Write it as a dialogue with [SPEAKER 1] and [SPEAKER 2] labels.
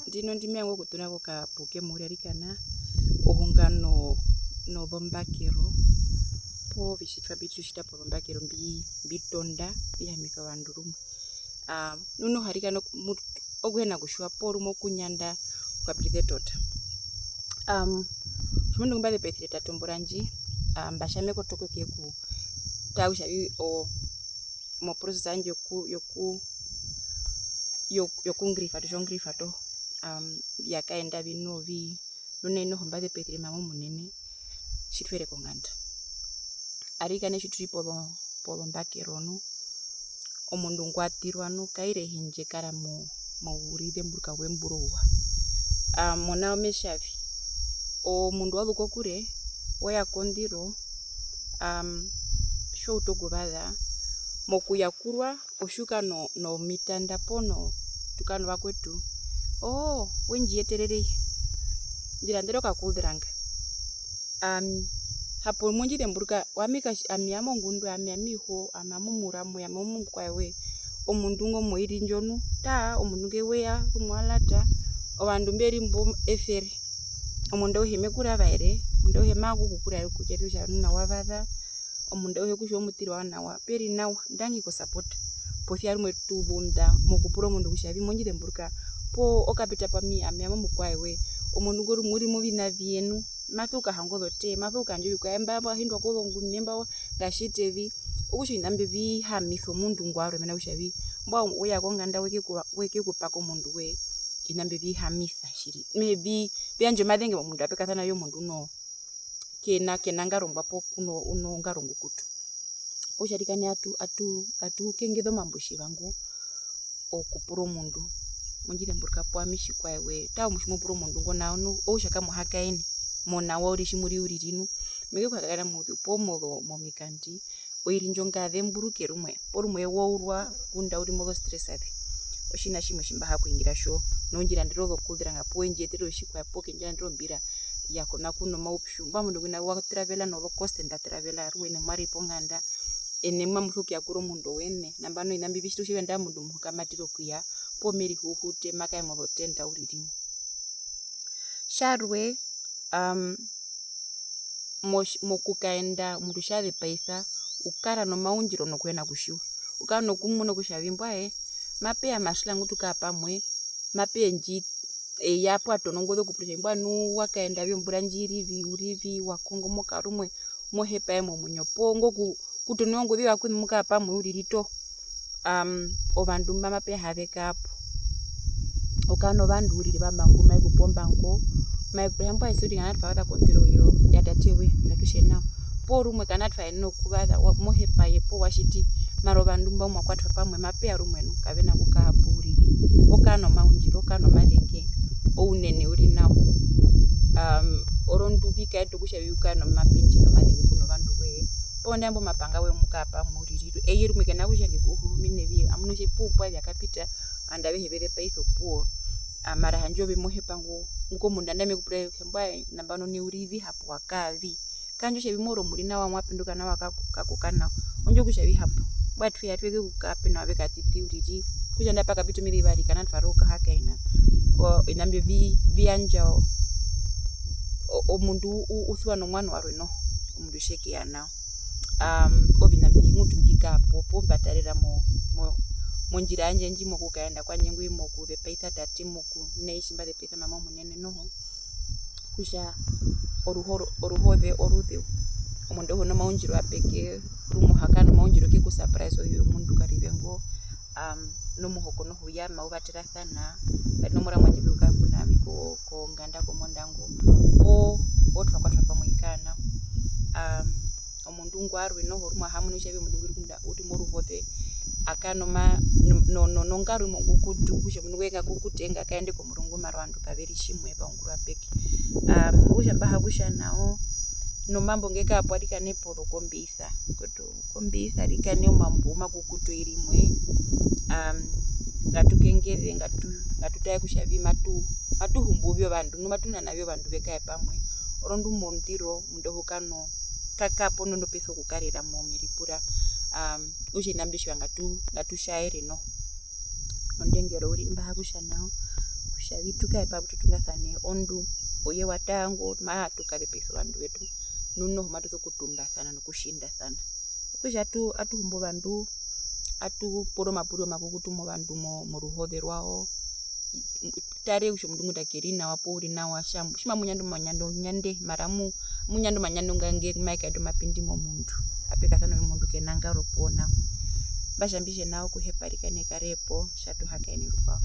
[SPEAKER 1] Ndino ndimiango kutuna kukapuke muriarikana ohungano novombakero po vishitwa bitushita povombakero mbitonda bihamika vandu rumwe. Nuno harikana ogwena kushua po rumwe okunyanda ukapitithe tota. Shumundu ngumba pethire tatomboranji mbashame kotoko keku taushavi o mo process anje yokungrifato yakaenda vinovi nuneno hombade pethire mamo munene shitwere konganda arikane shituri povombakero no omundu ngwatirwa no kaire hinje kara mauride mburuka wemburuwa mona omeshavi omundu waluko kure waya kondiro shoutokuvadha mokuyakurwa oshuka no mitanda pono tukano vakwetu wenjietererei ndilandero kakudhranga hapo munjire mburuka wamika amiamo ngundu amiamiho amamumuramu yamamumukwawe omundu ngomoiri njonu omundu ngeweya kumwalata ovandu mberi mbo efere omundu ohime kuravaire omundu ohema kukukura kujetusha nuna wavadha omundu ohekusho mutiro nawa peri nawa ndangi ko support pothia rumwe tubunda mokupuro mundu kushavi monjire mburuka po okapita pami amiamo mukwawe omundu ngori muri movina vienu mathuka hangozote mathuka njo yukaemba aba hindwa kolongu nemba ngashitevi ukusho inambe vi hamitho mundu ngwaro mena kushavi mbwa uya konganda weke kupako mundu we inambe vi hamitha shiri maybe byanje madenge mundu apekathana yo mundu no kena ngarongwa po uno ngarongo kutu usharikane atu kengedo mambushi vangu okupuro mundu munjire mburuka po amishi kwawe mushimo puro mundu ngona ono ushaka muhakaini mona worishi muri uririnu mege kwakagara mudu po modo momikandi oirinjo ngathe mburuke rumwe porumwe wourwa kunda uri modo stressed oshina shimwe shimbaha kuingira sho nonjira ndirozo kudranga po enjetero shikwa po kenjira ndiro mbira yako nakuno maupshu mba mundu gwina wa travela no cost nda travela ruwene mari ponganda ene mamuthuki akuro mundu wene nambano inambi bishito shivenda mundu mukamatiro kuya po meri huhute makai modo tenda uririmo sharwe mokukaenda mundu shade paitha ukara no maunjiro no kwena kushu ukano kumuno kushavimbwa mapea mashilangu tukapamwe mapenji yapo atonongozo kuprisha mbwa nu wakaenda vyombura njiri urivi wakongo moka rumwe mohepa emo munyopongo kutonongo vyo akuni muka pamwe uririto ovandu mapea haveka apo okano vandu uriri bambangu mai kupomba ngo mai kuhamba isudi kana tfawata kontiro yo yatatewe ngatushena po rumwe kana tfa eno kuvadha mohepa yepo washiti maro vandu mba mwakwatwa pamwe mapea rumwe no kavena kukapo uriri okano maunjiro okano madenge ounene uri nawo orondu vika eto kushaviuka no mapindi no madenge kuno vandu we ponda mbo mapanga we mukapa muririro eyirumwe kana kushange kuhumine vi amunoshe pupwa yakapita andave hevere paitho puo amara hanjove mohepango muko mundanda mekupre kembwa nambano ni urivi hapo wakavi kanjo shevimoro muri nawa mwapinduka nawa kakukana onjo kushavi hapo bwatfu yatweke kukape na weka titi uriri kujanda paka bitu miri bari kana faroka hakaina inambe vianja omundu uthwa no mwana warweno omundu sheke yana obinambi mutu mbika popo mbatarira monjira anje njimo kukaenda kwa nyengu imo kuve paitha tatimo ku neishi mbale paitha mama munene noho kusha oruhothe omundu hono maunjiro apeke rumo hakano maunjiro ke ku surprise oyo mundu karibengo no muhoko no huyama ubatira thana bano mura mwanjike ukakuna miko ko nganda ko mondango otwa kwatwa pamwikana omundu ngwarwe no horuma hamuno shabe mundu ngiri kunda uti moru hote akano no ngaru mukutu kushe mundu wenga kukutenga kaende ko murungu marwandu kaveri shimwe bangura peke usha baha kusha nao no mambo ngeka hapo adika nepo kombisa kuto kombisa adika ne mambo makukutu irimwe ngatukengeve ngatutaye kushavi matu humbuvyo vandu no matuna navyo vandu vekae pamwe orondu mondiro mundoho kano kakapo nono petho kukarira mo miripura uje nambishwa ngatu shaere no ondengero uri mbaha kusha nao maisha vitu kae pa tutungathane ondu oye watango maa tukalepeso vandu vetu nuno matuzo kutumba sana nukushinda sana kwisha atu humbo vandu atu poro mapuro makukutumo vandu mo ruhothe rwao tare usho mndungu takerina wapori na washambu shima munyando nyande maramu munyando manyando ngange maika ndo mapindi mo mundu apeka sana mundu kenanga ropona bashambishe nao kuheparika ne karepo shatu hakaini rupa